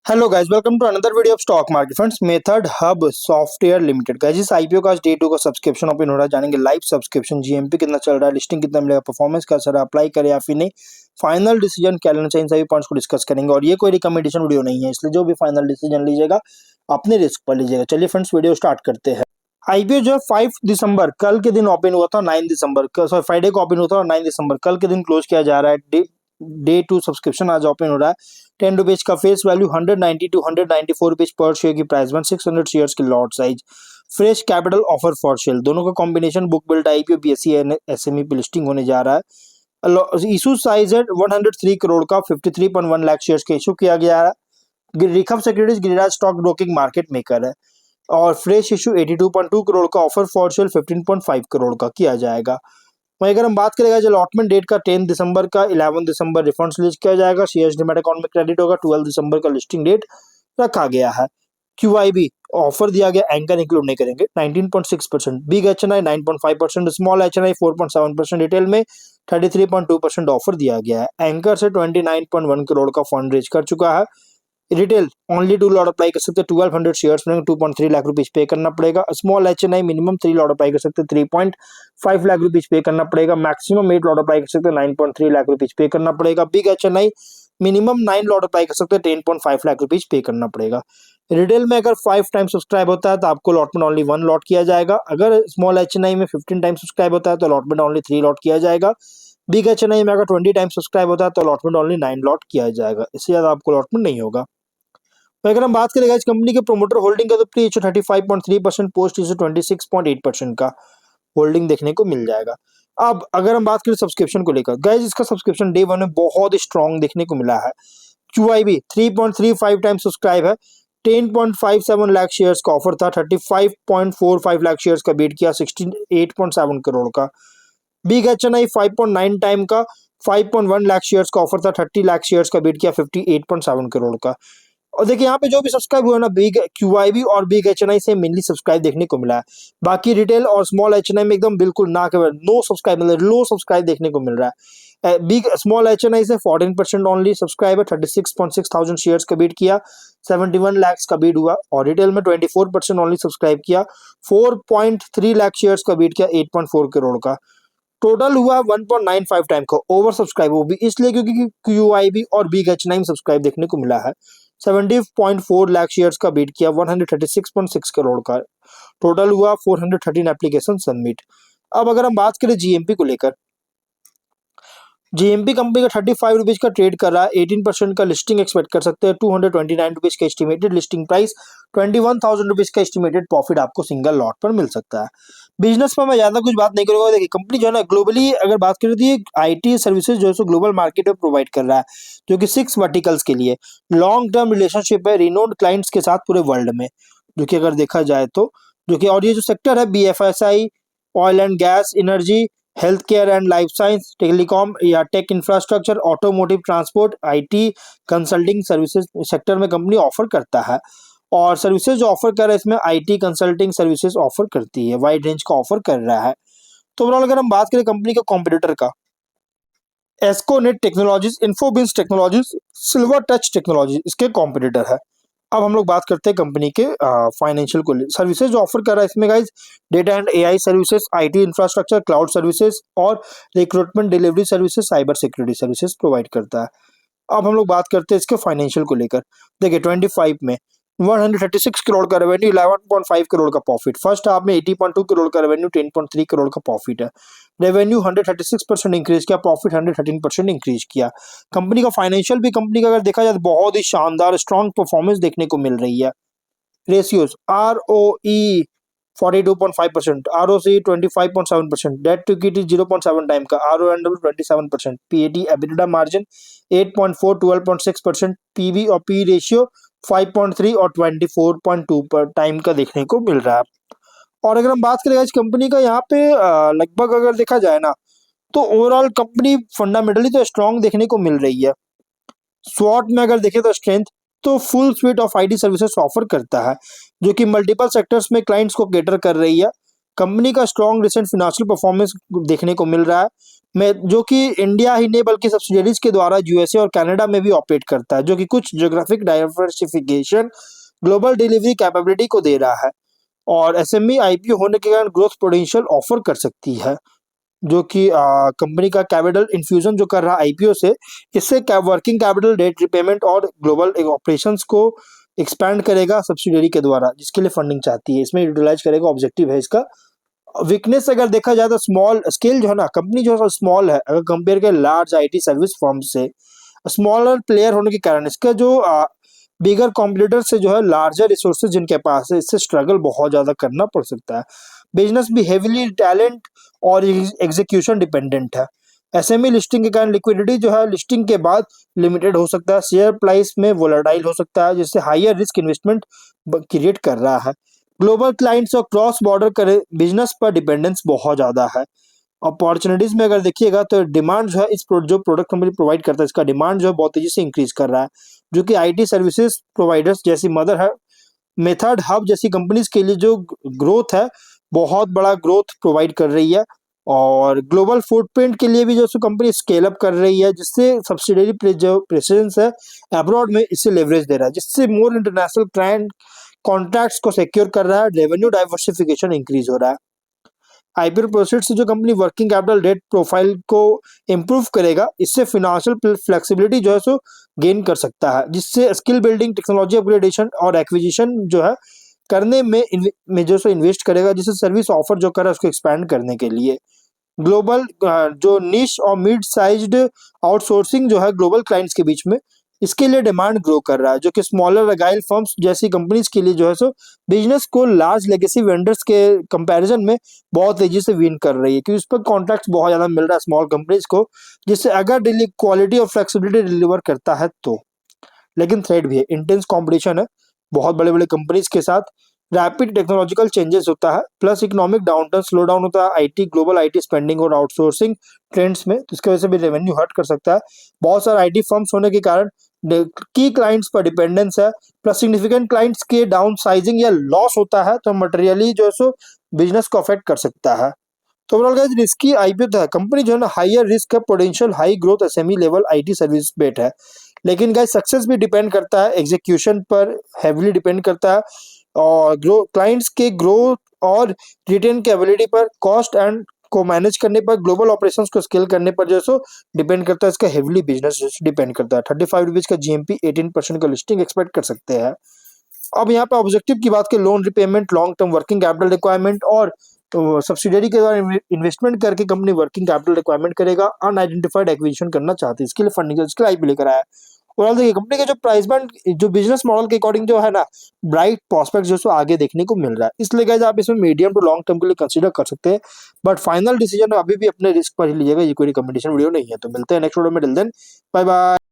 Hello guys, welcome to another video of stock market friends. Method hub software limited guys, इस IPO का आज day 2 का subscription open हो रहा है। जानेंगे लाइव सब्सक्रिप्शन, जीएमपी कितना चल रहा है, लिस्टिंग कितना मिलेगा, परफॉर्मेंस कैसा रहा, अप्लाई करे या फिर नहीं, फाइनल डिसीजन क्या लेना चाहिए, इन सभी पॉइंट्स को डिस्कस करेंगे। और ये कोई रिकमेंडेशन वीडियो नहीं है, इसलिए जो भी फाइनल डिसीजन लीजिएगा अपने रिस्क पर लीजिएगा। चलिए फ्रेंड्स, वीडियो स्टार्ट करते हैं। आईपीओ जो है 5 दिसंबर कल के दिन ओपन हुआ था, 9 दिसंबर सॉरी फ्राइडे को ओपन हुआ था और 9 दिसंबर कल के दिन क्लोज किया जा रहा है। डे 2 सब्सक्रिप्शन आज ओपन हो रहा है। 10 रुपीज का फेस वैल्यू, 190 टू 194 रुपीज पर शेयर की प्राइस बन, 600 शेयर्स की lot size, fresh capital offer for sale, दोनों का combination book build IPO BSE SME पे लिस्टिंग होने जा रहा है। इशू साइज है 103 करोड़ का, 53.1 लाख शेयर्स का इशू किया गया है। Rikhab securities Giriraj stock broking market maker है और फ्रेश इशू 82.2 करोड़ का, ऑफर फॉर सेल 15.5 करोड़ का किया जाएगा। वहीं अगर हम बात करेंगे जो अलॉटमेंट डेट का 10 दिसंबर का, 11 दिसंबर रिफंड्स रिलीज किया जाएगा, शेयर्स डीमैट अकाउंट में क्रेडिट होगा, 12 दिसंबर का लिस्टिंग डेट रखा गया है। क्यूआईबी ऑफर दिया गया, एंकर इंक्लूड नहीं करेंगे, 19.6%, big HNI 9.5%, small HNI 4.7%, retail में 33.2% ऑफर दिया गया है। एंकर से 29.1 करोड़ का फंड रेज कर चुका है। रिटेल ओनली 2 लॉट अप्लाई कर सकते हैं, 1200 शेयर्स में 2.3 लाख रुपीज पे करना पड़ेगा। Small HNI minimum 3 lot apply कर सकते हैं, 3.5 लाख रुपीज पे करना पड़ेगा। मैक्सिमम 8 लॉट अप्लाई कर सकते हैं, 9.3 लाख रुपीज पे करना पड़ेगा। Big HNI minimum 9 lot apply कर सकते हैं, 10.5 लाख रुपीज पे करना पड़ेगा। रिटेल में अगर 5 टाइम सब्सक्राइब होता है तो आपको अलॉटमेंट ओनली 1 लॉट किया जाएगा। अगर स्मॉल एचएनआई में 15 टाइम सब्सक्राइब होता है तो अलॉटमेंट ओनली 3 लॉट किया जाएगा। बिग एचएनआई में अगर 20 टाइम सब्सक्राइब होता है तो अलॉटमेंट ओनली 9 लॉट किया जाएगा, इससे ज्यादा आपको अलॉटमेंट नहीं होगा। तो अगर हम बात करें इस कंपनी के प्रोमोटर होल्डिंग का, तो प्री इशू 35.3%, पोस्ट इशू 26.8% का होल्डिंग देखने को मिल जाएगा। अब अगर हम बात करें सब्सक्रिप्शन को लेकर, गाइस इसका सब्सक्रिप्शन डे 1 में बहुत स्ट्रॉन्ग देखने को मिला है। क्यूआईबी 3.35 टाइम सब्सक्राइब है, 10.57 लाख शेयर्स का ऑफर था, 35.45 लाख शेयर्स का बीट किया, 68.7 करोड़ का। बिग एचएनआई 5.9 टाइम का, 5.1 लाख शेयर्स का ऑफर था, 30 लाख शेयर्स का बीट किया, 58.7 करोड़ का। और देखिए यहाँ पे जो भी सब्सक्राइब हुआ ना, बिग क्यूआईबी और बिग एचएनआई से मेनली सब्सक्राइब देखने को मिला है। बाकी रिटेल और स्मॉल एचएनआई में एकदम बिल्कुल ना के नो सब्सक्राइब, मतलब लो सब्सक्राइब देखने को मिल रहा है। बिग स्मॉल एचएनआई से 14% ओनली सब्सक्राइब है, 36.6 थाउजेंड शेयर्स का बीट किया, 71 लाख का बीट हुआ। और रिटेल में 24% ओनली सब्सक्राइब किया, 4.3 लाख शेयर्स का बीट किया, 8.4 करोड़ का। टोटल हुआ 1.95 टाइम का ओवर सब्सक्राइब, वो भी इसलिए क्योंकि क्यूआईबी और बिग एचएनआई में सब्सक्राइब देखने को मिला है। 70.4 लाख शेयर्स का बीट किया, 136.6 करोड़ का। टोटल हुआ 413 एप्लीकेशन सबमिट। अब अगर हम बात करें जीएमपी को लेकर, जीएमपी कंपनी का 35 रुपीज का ट्रेड कर रहा है, 18% का लिस्टिंग एक्सपेक्ट कर सकते हैं, 229 रुपीज का एस्टिमेटेड लिस्टिंग प्राइस, 21,000 रुपीज का एस्टिमेटेड प्रॉफिट आपको सिंगल लॉट पर मिल सकता है। बिजनेस पर मैं ज्यादा कुछ बात नहीं करूंगा। देखिए कंपनी जो है ना, ग्लोबली अगर बात करें तो ये आईटी सर्विसेज जो है ग्लोबल मार्केट में प्रोवाइड कर रहा है, जो कि 6 वर्टिकल्स के लिए लॉन्ग टर्म रिलेशनशिप है रिनोन्ड क्लाइंट्स के साथ पूरे वर्ल्ड में, जो कि अगर देखा जाए तो जो कि, और ये जो सेक्टर है BFSI, oil and gas, energy, health care and life science, telecom या tech infrastructure, automotive, transport, IT, consulting services sector में कंपनी ऑफर करता है। और सर्विसेज जो ऑफर कर रहा है इसमें आईटी कंसल्टिंग सर्विसेज ऑफर करती है, वाइड रेंज का ऑफर कर रहा है। तो ओवरऑल अगर हम बात करें कंपनी के कॉम्पिटिटर का, Esconet technologies, Infobeans technologies, silver touch technology इसके कॉम्पिटिटर है। अब हम लोग बात करते हैं कंपनी के फाइनेंशियल को सर्विसेज जो ऑफर कर रहा है इसमें guys, data and AI services, IT infrastructure, cloud services और recruitment delivery services, cyber security services provide करता है। अब हम लोग बात करते हैं इसके फाइनेंशियल को लेकर। देखिए 25 में 136 करोड़ का रेवेन्यू, 11.5 करोड़ का प्रॉफिट। फर्स्ट हाफ में 80.2 करोड़ का रेवेन्यू, 10.3 करोड़ का प्रॉफिट है। रेवेन्यू 136% इंक्रीज किया, प्रॉफिट 113% इंक्रीज किया। कंपनी का फाइनेंशियल भी, कंपनी का अगर देखा जाए तो बहुत ही शानदार स्ट्रॉन्ग परफॉर्मेंस देखने को मिल रही है। Ratios, ROE 42.5%, ROC 25.7%, debt to equity 0.7 time का, RONW 27%, PAT EBITDA margin 8.4 12.6%, PV और पी रेशियो 5.3 और 24.2 पर टाइम का देखने को मिल रहा है। और अगर हम बात करें इस कंपनी का, यहाँ पे लगभग अगर देखा जाए ना, तो ओवरऑल कंपनी फंडामेंटली तो स्ट्रॉन्ग देखने को मिल रही है। स्वॉट में अगर देखें तो स्ट्रेंथ, तो full sweet of IT services offer करता है, जो कि मल्टीपल सेक्टर्स में क्लाइंट्स को केटर कर रही है। कंपनी का स्ट्रॉन्ग रिसेंट फाइनेंशियल परफॉर्मेंस देखने को मिल रहा है, में जो कि इंडिया ही नहीं बल्कि सब्सिडियरीज के द्वारा यूएसए और कनाडा में भी ऑपरेट करता है, जो कि कुछ geographic diversification, global delivery capability को दे रहा है। और एसएमई आईपीओ होने के कारण ग्रोथ पोटेंशियल ऑफर कर सकती है, जो कि कंपनी का कैपिटल इन्फ्यूजन जो कर रहा है आईपीओ से, इससे वर्किंग कैपिटल, डेट रिपेमेंट और ग्लोबल ऑपरेशंस को एक्सपैंड करेगा सब्सिडियरी के द्वारा, जिसके लिए फंडिंग चाहती है, इसमें यूटिलाइज करेगा, ऑब्जेक्टिव है इसका। वीकनेस अगर देखा जाए तो स्मॉल स्केल जो है ना, कंपनी जो है स्मॉल है अगर कंपेयर करें लार्ज आईटी सर्विस फर्म से, स्मॉलर प्लेयर होने के कारण इसका जो बिगर कॉम्पिटिटर से जो है लार्जर रिसोर्सेज जिनके पास है, इससे स्ट्रगल बहुत ज्यादा करना पड़ सकता है। बिजनेस भी हेविली टैलेंट और एग्जीक्यूशन डिपेंडेंट है। एसएमई लिस्टिंग के कारण लिक्विडिटी जो है लिस्टिंग के बाद लिमिटेड हो सकता है, शेयर प्राइस में वोलेटाइल हो सकता है, जिससे हायर रिस्क इन्वेस्टमेंट क्रिएट कर रहा है। ग्लोबल क्लाइंट्स और क्रॉस बॉर्डर करे बिजनेस पर डिपेंडेंस बहुत ज्यादा है। अपॉर्चुनिटीज में अगर देखिएगा तो डिमांड जो है जो प्रोडक्ट कंपनी प्रोवाइड करता है, इसका डिमांड जो है बहुत तेजी से इंक्रीज कर रहा है, जो कि आईटी सर्विसेज प्रोवाइडर्स जैसी मदर है मेथड हब जैसी कंपनीज के लिए जो ग्रोथ है, बहुत बड़ा ग्रोथ प्रोवाइड कर रही है। और ग्लोबल फुटप्रिंट के लिए भी जो कंपनी स्केल अप कर रही है, जिससे सब्सिडियरी जो प्रेजेंस है अब्रॉड में, इससे लेवरेज दे रहा है, जिससे मोर इंटरनेशनल क्लाइंट कॉन्ट्रैक्ट्स को सिक्योर कर रहा है, रेवेन्यू डाइवर्सिफिकेशन इंक्रीज हो रहा है। आईपीओ प्रोसीड से जो company working capital debt profile को इम्प्रूव करेगा, इससे फिनेंशियल फ्लेक्सिबिलिटी जो है सो गेन कर सकता है, जिससे स्किल बिल्डिंग, टेक्नोलॉजी अपग्रेडेशन और एक्विजिशन जो है करने में जो सो इन्वेस्ट करेगा, जिससे सर्विस ऑफर जो कर रहा है उसको एक्सपैंड करने के लिए। ग्लोबल जो निश और मिड साइज्ड आउटसोर्सिंग जो है ग्लोबल क्लाइंट्स के बीच में, इसके लिए डिमांड ग्रो कर रहा है, जो कि स्मॉलर अगाइल फर्म्स जैसी कंपनीज के लिए जो है सो बिजनेस को लार्ज लेगेसी वेंडर्स के कंपैरिजन में बहुत तेजी से विन कर रही है, क्योंकि उस पर कॉन्ट्रैक्ट्स बहुत ज्यादा मिल रहा है स्मॉल कंपनीज को, जिससे अगर क्वालिटी और फ्लेक्सिबिलिटी डिलीवर करता है तो। लेकिन थ्रेड भी है, इंटेंस कॉम्पिटिशन है बहुत बड़े बड़े कंपनीज के साथ, रैपिड टेक्नोलॉजिकल चेंजेस होता है, plus economic downturn, slow down होता है आईटी ग्लोबल आईटी स्पेंडिंग और आउटसोर्सिंग ट्रेंड्स में, तो इसकी वजह से भी रेवेन्यू हर्ट कर सकता है। बहुत सारे आईटी फर्म्स होने के कारण की क्लाइंट्स पर डिपेंडेंस है, प्लस सिग्निफिकेंट क्लाइंट्स के डाउन साइजिंग या लॉस होता है, तो मटेरियली जो है सो बिजनेस को अफेक्ट कर सकता है। तो ओवरऑल गाइस रिस्की आईपीओ तो है, कंपनी जो है ना हायर रिस्क है, potential high growth SME level IT service bet है, लेकिन गाइस सक्सेस भी डिपेंड करता है एग्जीक्यूशन पर, हेवीली डिपेंड करता है, और क्लाइंट्स के ग्रोथ और रिटेन के एबिलिटी पर, कॉस्ट एंड को मैनेज करने पर, ग्लोबल ऑपरेशंस को स्केल करने पर जो सो डिपेंड करता है, इसका हेवीली बिजनेस डिपेंड करता है। 35 रुपीज का जीएमपी, 18% का लिस्टिंग एक्सपेक्ट कर सकते हैं। अब यहाँ पे ऑब्जेक्टिव की बात करें, loan repayment, long term working capital requirement, और तो सब्सिडियरी के द्वारा इन्वेस्टमेंट करके कंपनी वर्किंग कैपिटल रिक्वायरमेंट करेगा, अनआइडेंटिफाइड एक्विजिशन करना चाहती है, इसके लिए फंडिंग इसके लिए आईपी लेकर आया है। ओवरऑल देखिए कंपनी का जो प्राइस बैंड जो बिजनेस मॉडल के अकॉर्डिंग जो है ना, ब्राइट प्रोस्पेक्ट जो सो आगे देखने को मिल रहा है, इसलिए गाइस आप इसमें मीडियम टू लॉन्ग टर्म के लिए कंसीडर कर सकते हैं, बट फाइनल डिसीजन अभी भी अपने रिस्क पर ही लीजिएगा, ये कोई रिकमेंडेशन वीडियो नहीं है। तो मिलते हैं नेक्स्ट वीडियो में, टिल देन बाय बाय।